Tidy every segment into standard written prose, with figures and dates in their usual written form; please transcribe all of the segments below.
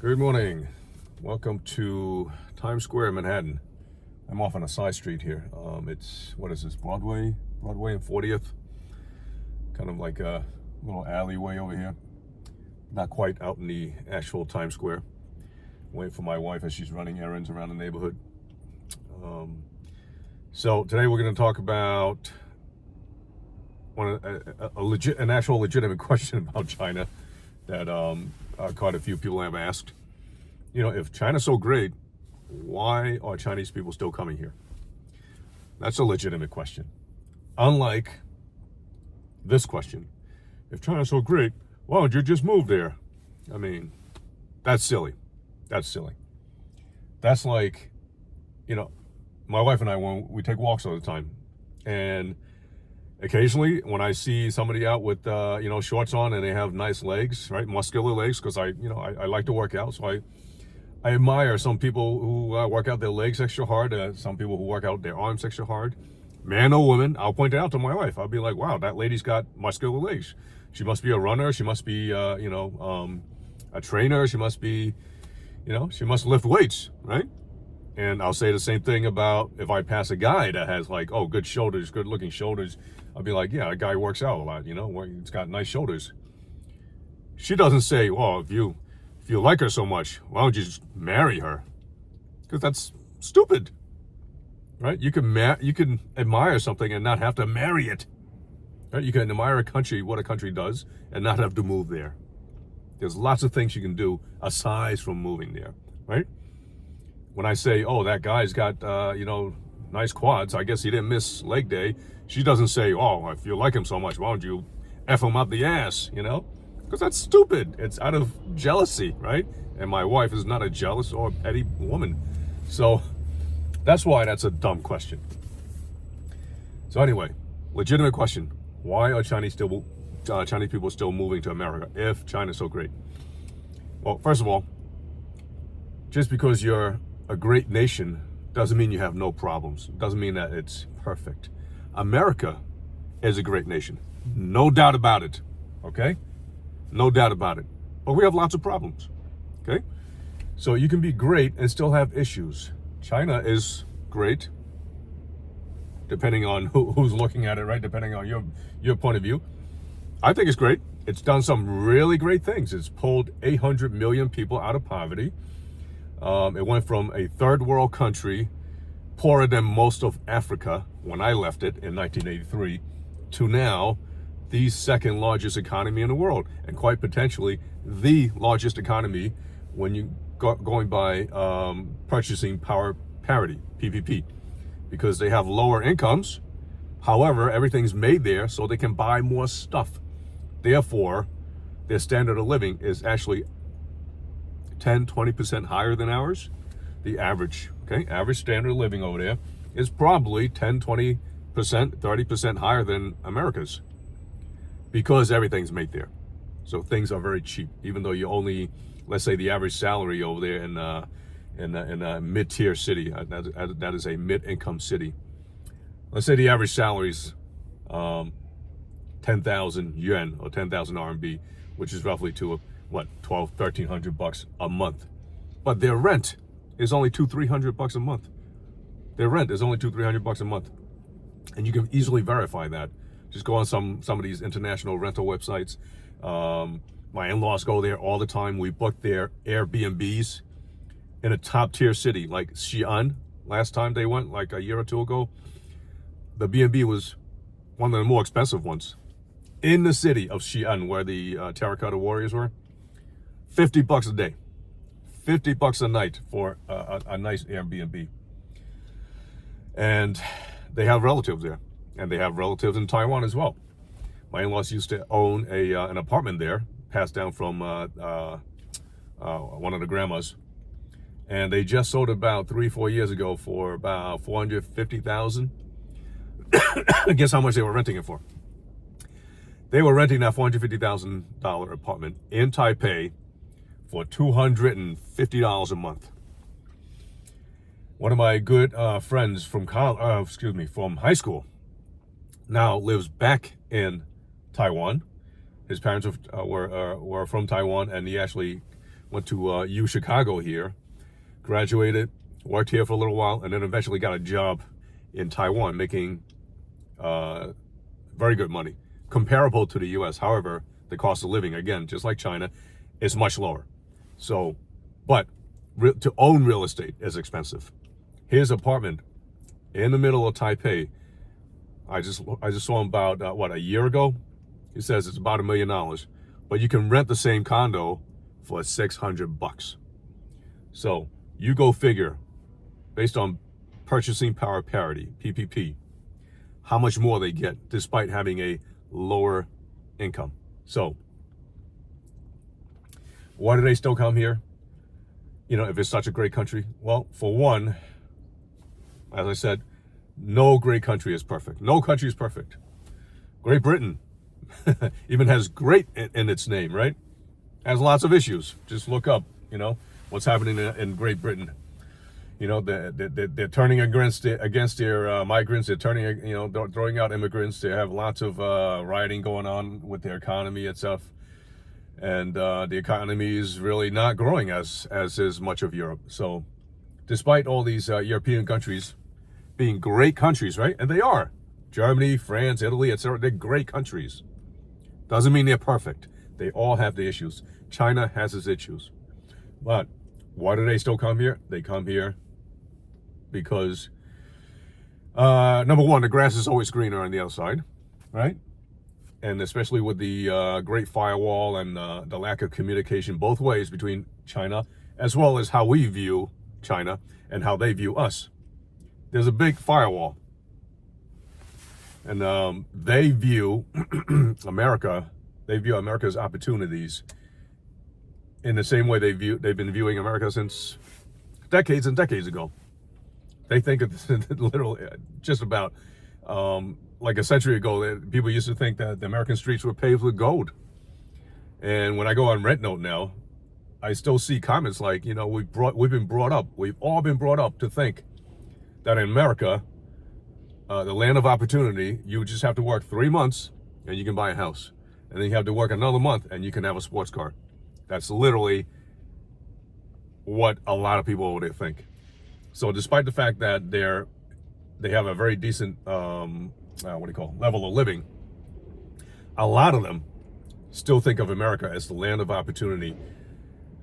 Good morning. Welcome to Times Square, Manhattan. I'm off on a side street here. It's, what is this, Broadway and 40th. Kind of like a little alleyway over here. Not quite out in the actual Times Square. Waiting for my wife as she's running errands around the neighborhood. So today we're going to talk about an actual legitimate question about China that quite a few people have asked. You know, if China's so great, why are Chinese people still coming here? That's a legitimate question. Unlike this question, if China's so great, why don't you just move there? I mean, that's silly. That's silly. That's like, you know, my wife and I, when we take walks all the time, and occasionally when I see somebody out with, shorts on and they have nice legs, right? Muscular legs, because I like to work out. So I admire some people who work out their legs extra hard. Some people who work out their arms extra hard. Man or woman, I'll point it out to my wife. I'll be like, wow, that lady's got muscular legs. She must be a runner. She must be, a trainer. She must be, she must lift weights, right? And I'll say the same thing about if I pass a guy that has like, oh, good shoulders, good looking shoulders. I'll be like, yeah, a guy works out a lot, he's got nice shoulders. She doesn't say, well, if you like her so much, why don't you just marry her? Because that's stupid, right? You can admire something and not have to marry it, right? You can admire a country, what a country does, and not have to move there. There's lots of things you can do aside from moving there, right? When I say, oh, that guy's got, nice quads, I guess he didn't miss leg day. She doesn't say, oh, if you like him so much, why don't you F him up the ass, Because that's stupid. It's out of jealousy, right? And my wife is not a jealous or petty woman. So that's why that's a dumb question. So anyway, legitimate question. Why are Chinese people still moving to America if China's so great? Well, first of all, just because you're a great nation doesn't mean you have no problems. Doesn't mean that it's perfect. America is a great nation. No doubt about it. Okay? No doubt about it. But we have lots of problems. Okay? So you can be great and still have issues. China is great, depending on who's looking at it, right? Depending on your point of view. I think it's great. It's done some really great things. It's pulled 800 million people out of poverty. It went from a third world country, poorer than most of Africa when I left it in 1983, to now the second largest economy in the world, and quite potentially the largest economy when you going by purchasing power parity, PPP, because they have lower incomes. However, everything's made there so they can buy more stuff. Therefore, their standard of living is actually 10-20% higher than ours. The average standard of living over there is probably 10-20%, 30% higher than America's, because everything's made there. So things are very cheap, even though you only, let's say the average salary over there in a mid-tier city, that is a mid-income city. Let's say the average salary's 10,000 yuan or 10,000 RMB, which is roughly to $1,200-1,300 a month. But their rent is only $200-300 a month. Their rent is only $200-300 a month, and you can easily verify that. Just go on some of these international rental websites. My in-laws go there all the time. We booked their Airbnbs in a top tier city like Xi'an. Last time they went, like a year or two ago, the B&B was one of the more expensive ones in the city of Xi'an, where the terracotta warriors were. $50 a day, $50 a night for a nice Airbnb. And they have relatives there, and they have relatives in Taiwan as well. My in-laws used to own an apartment there, passed down from one of the grandmas, and they just sold about 3-4 years ago for about $450,000. Guess how much they were renting it for? They were renting that $450,000 apartment in Taipei for $250 a month. One of my good friends from from high school now lives back in Taiwan. His parents were from Taiwan, and he actually went to U Chicago here, graduated, worked here for a little while, and then eventually got a job in Taiwan making very good money, comparable to the US. However, the cost of living, again, just like China, is much lower. So, but to own real estate is expensive. His apartment in the middle of Taipei, I just saw him about, a year ago? He says it's about $1 million, but you can rent the same condo for $600. So you go figure, based on purchasing power parity, PPP, how much more they get despite having a lower income. So why do they still come here? You know, if it's such a great country? Well, for one, as I said, no great country is perfect. No country is perfect. Great Britain even has great in its name, right? Has lots of issues. Just look up, what's happening in Great Britain. They're turning against their migrants. They're turning, they're throwing out immigrants. They have lots of rioting going on with their economy and stuff. And the economy is really not growing as is much of Europe. So despite all these European countries being great countries, right? And they are. Germany, France, Italy, etc. They're great countries. Doesn't mean they're perfect. They all have the issues. China has its issues. But why do they still come here? They come here because, number one, the grass is always greener on the other side, right? And especially with the Great Firewall and the lack of communication both ways between China, as well as how we view China and how they view us. There's a big firewall. And they view America's opportunities in the same way they've been viewing America since decades and decades ago. They think it's literally just about like a century ago, people used to think that the American streets were paved with gold. And when I go on RentNote now, I still see comments like, we've all been brought up to think that in America, the land of opportunity, you just have to work 3 months and you can buy a house. And then you have to work another month and you can have a sports car. That's literally what a lot of people over there think. So despite the fact that they have a very decent level of living, a lot of them still think of America as the land of opportunity.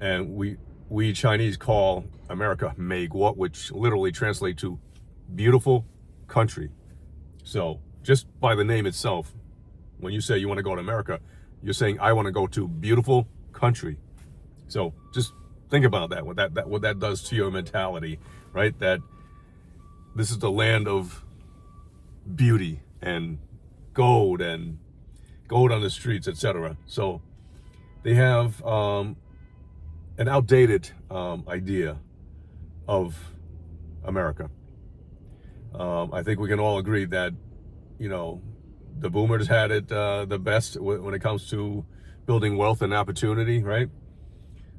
And we Chinese call America 美国, which literally translates to beautiful country. So just by the name itself, when you say you want to go to America, you're saying I want to go to beautiful country. So just think about that, what that does to your mentality, right? That this is the land of beauty and gold on the streets, etc. So they have an outdated idea of America. I think we can all agree that, the boomers had it the best when it comes to building wealth and opportunity, right?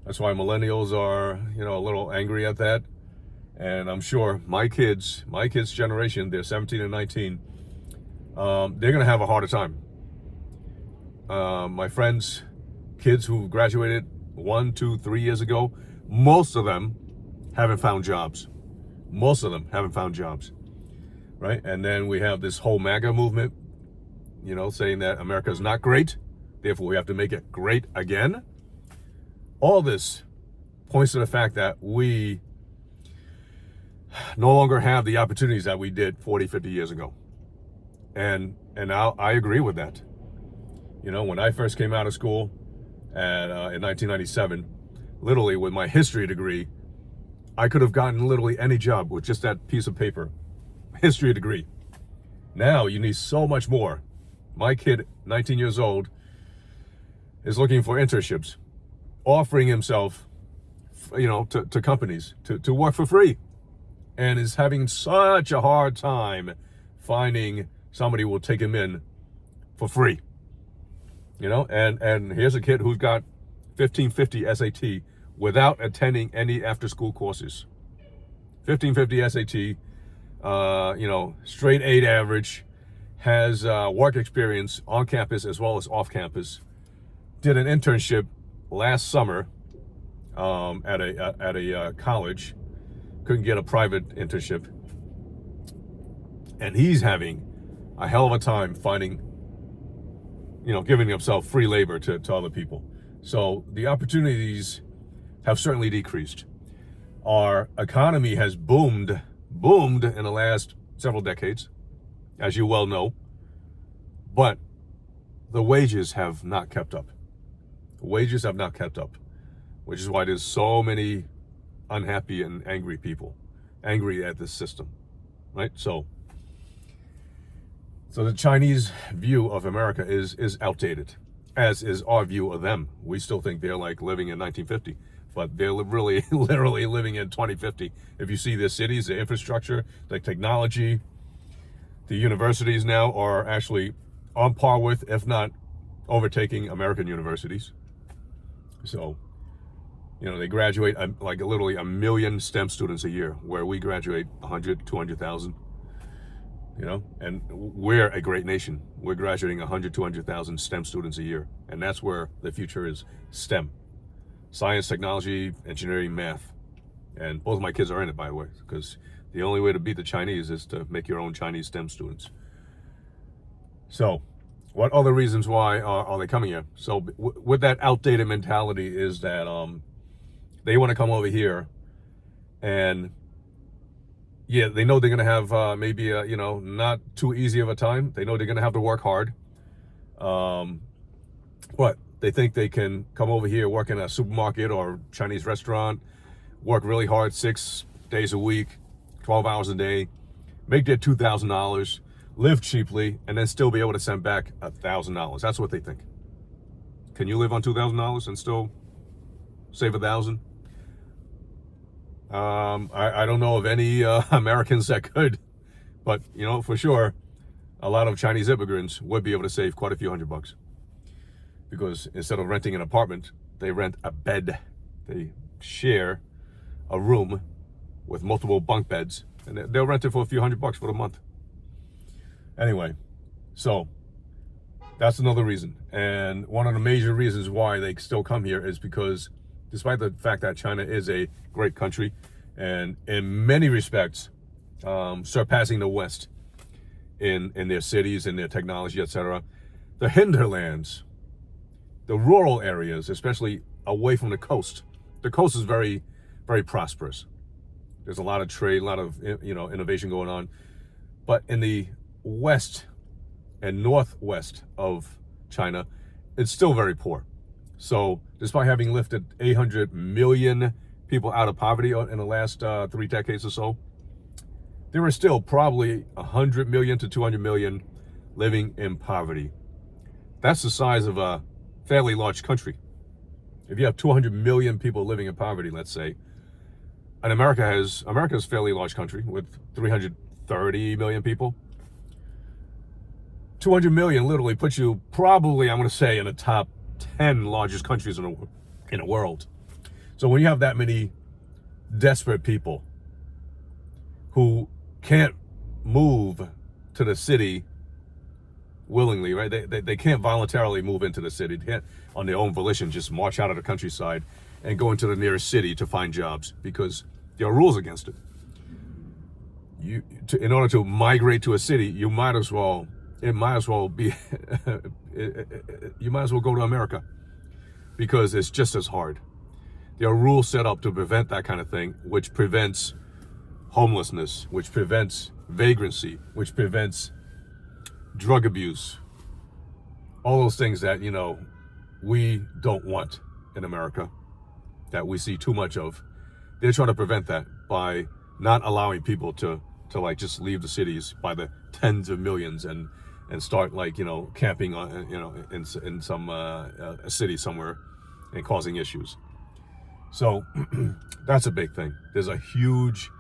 That's why millennials are, a little angry at that. And I'm sure my kids' generation, they're 17 and 19, they're going to have a harder time. My friends' kids who graduated 1, 2, 3 years ago, most of them haven't found jobs. Right? And then we have this whole MAGA movement, saying that America is not great, therefore we have to make it great again. All this points to the fact that we no longer have the opportunities that we did 40, 50 years ago. And I agree with that. When I first came out of school in 1997, literally with my history degree, I could have gotten literally any job with just that piece of paper, history degree. Now you need so much more. My kid, 19 years old, is looking for internships, offering himself, to companies to work for free, and is having such a hard time finding somebody who will take him in for free. And here's a kid who's got 1550 SAT without attending any after-school courses. 1550 SAT, straight 8 average, has work experience on campus as well as off campus. Did an internship last summer at a college, couldn't get a private internship, and he's having a hell of a time finding, giving himself free labor to other people. So the opportunities have certainly decreased. Our economy has boomed in the last several decades, as you well know, but the wages have not kept up. Wages have not kept up, which is why there's so many unhappy and angry people, angry at this system, right? So the Chinese view of America is outdated, as is our view of them. We still think they're like living in 1950, but they're really, literally living in 2050. If you see their cities, the infrastructure, the technology, the universities now are actually on par with, if not overtaking, American universities. So, they graduate like literally 1 million STEM students a year, where we graduate 100, 200,000. And we're a great nation. We're graduating 100, 200,000 STEM students a year. And that's where the future is: STEM. Science, technology, engineering, math. And both of my kids are in it, by the way, because the only way to beat the Chinese is to make your own Chinese STEM students. So, what other reasons why are they coming here? So, with that outdated mentality is that they want to come over here, and yeah, they know they're going to have maybe not too easy of a time. They know they're going to have to work hard. But they think they can come over here, work in a supermarket or Chinese restaurant, work really hard 6 days a week, 12 hours a day, make their $2,000, live cheaply, and then still be able to send back $1,000. That's what they think. Can you live on $2,000 and still save $1,000? I don't know of any Americans that could, but for sure, a lot of Chinese immigrants would be able to save quite a few $100, because instead of renting an apartment, they rent a bed. They share a room with multiple bunk beds, and they'll rent it for a few $100 for the month. Anyway, so that's another reason. And one of the major reasons why they still come here is because, despite the fact that China is a great country and in many respects surpassing the West in their cities, in their technology, etc., the hinterlands, the rural areas, especially away from the coast is very, very prosperous. There's a lot of trade, a lot of innovation going on. But in the west and northwest of China, it's still very poor. So despite having lifted 800 million people out of poverty in the last 3 decades or so, there are still probably 100 million to 200 million living in poverty. That's the size of a fairly large country. If you have 200 million people living in poverty, let's say, and America's a fairly large country with 330 million people. 200 million literally puts you probably, I'm going to say, in the top 10 largest countries in the world. So when you have that many desperate people who can't move to the city willingly, right? They can't voluntarily move into the city. They can't, on their own volition, just march out of the countryside and go into the nearest city to find jobs, because there are rules against it. In order to migrate to a city, you might as well go to America, because it's just as hard. There are rules set up to prevent that kind of thing, which prevents homelessness, which prevents vagrancy, which prevents drug abuse, all those things that we don't want in America, that we see too much of. They're trying to prevent that by not allowing people to like just leave the cities by the tens of millions and start camping on in some a city somewhere and causing issues. So that's a big thing. There's a huge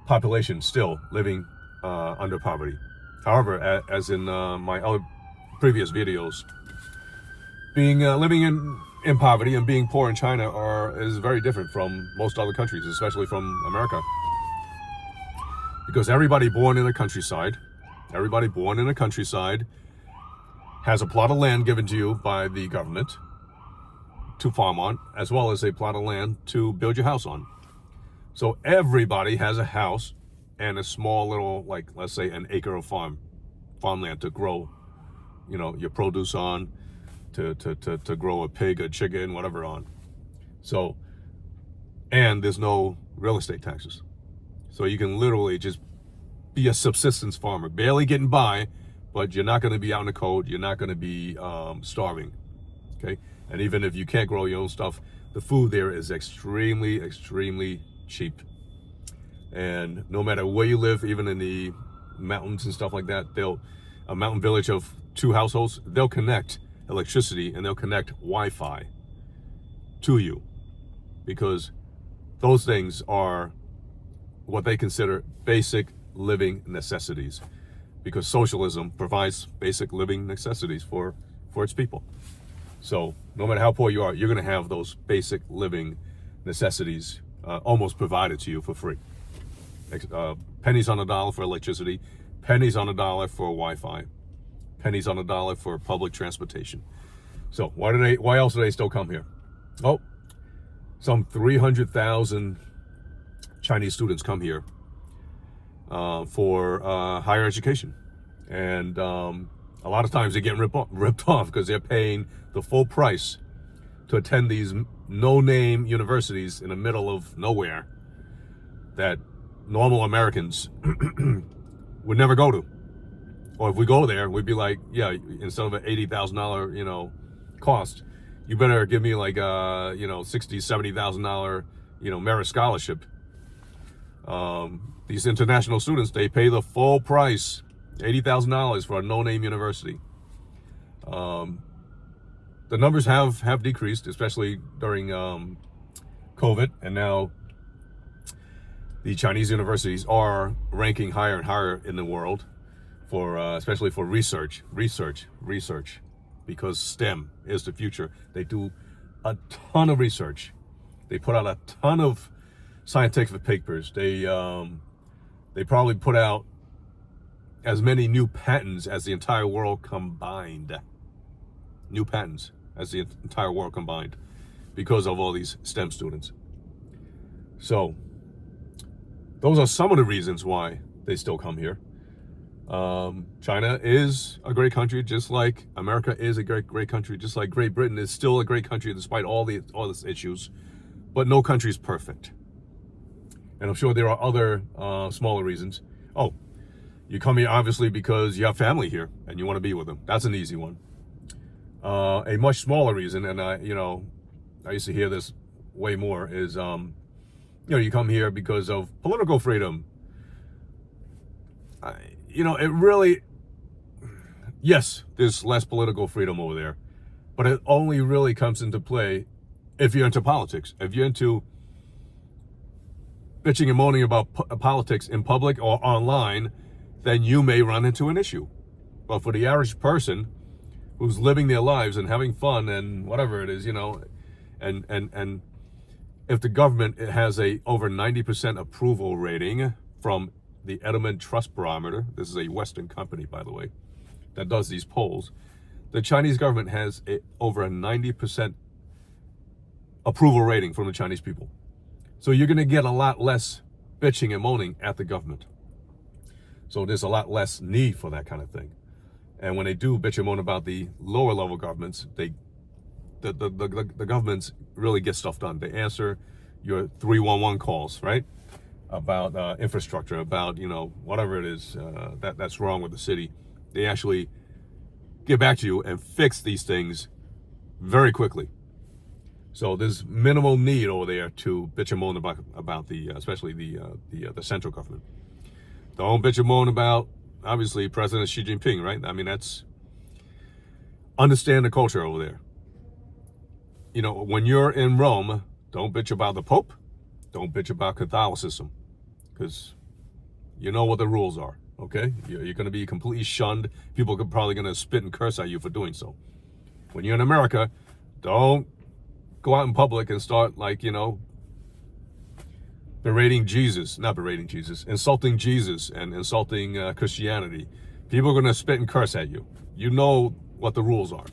population still living under poverty. However, as in my other previous videos, living in poverty and being poor in China is very different from most other countries, especially from America. Because everybody born in the countryside has a plot of land given to you by the government. to farm on, as well as a plot of land to build your house on. So everybody has a house and a small little, like, let's say an acre of farmland to grow, your produce on, to grow a pig, a chicken, whatever on. So, and there's no real estate taxes. So you can literally just be a subsistence farmer, barely getting by, but you're not going to be out in the cold. You're not going to be starving. Okay. And even if you can't grow your own stuff, the food there is extremely, extremely cheap. And no matter where you live, even in the mountains and stuff like that, a mountain village of 2 households, they'll connect electricity and they'll connect Wi-Fi to you, because those things are what they consider basic living necessities, because socialism provides basic living necessities for its people. So no matter how poor you are, you're going to have those basic living necessities almost provided to you for free. Pennies on the dollar for electricity, pennies on the dollar for Wi-Fi, pennies on the dollar for public transportation. So why else do they still come here? Oh, some 300,000 Chinese students come here for higher education, and a lot of times they're getting ripped off because they're paying the full price to attend these no-name universities in the middle of nowhere that normal Americans would never go to. Or if we go there, we'd be like, yeah, instead of an $80,000, cost, you better give me like a, $60,000, $70,000, merit scholarship. These international students, they pay the full price, $80,000 for a no-name university. The numbers have decreased, especially during COVID, and now the Chinese universities are ranking higher and higher in the world for especially for research, because STEM is the future. They do a ton of research. They put out a ton of scientific papers. They probably put out as many new patents as the entire world combined. New patents as the entire world combined, because of all these STEM students. So those are some of the reasons why they still come here. China is a great country, just like America is a great country, just like Great Britain is still a great country despite all these issues. But no country is perfect. And I'm sure there are other smaller reasons. Oh, you come here obviously because you have family here and you want to be with them. That's an easy one. A much smaller reason, and I used to hear this way more, is you come here because of political freedom. It really, yes, there's less political freedom over there, but it only really comes into play if you're into politics. If you're into bitching and moaning about politics in public or online, then you may run into an issue. But for the average person who's living their lives and having fun and whatever it is, and if the government has a over 90% approval rating from the Edelman Trust Barometer, this is a Western company, by the way, that does these polls, the Chinese government has over a 90% approval rating from the Chinese people. So you're going to get a lot less bitching and moaning at the government. So there's a lot less need for that kind of thing. And when they do bitch and moan about the lower level governments, the governments really get stuff done. They answer your 311 calls, right? About infrastructure, about whatever it is that's wrong with the city. They actually get back to you and fix these things very quickly. So there's minimal need over there to bitch and moan about especially the central government. Don't bitch and moan about, obviously, President Xi Jinping, right? I mean, understand the culture over there. When you're in Rome, don't bitch about the Pope. Don't bitch about Catholicism, because you know what the rules are, okay? You're going to be completely shunned. People are probably going to spit and curse at you for doing so. When you're in America, don't go out in public and start, insulting Jesus and insulting Christianity. People are going to spit and curse at you. You know what the rules are.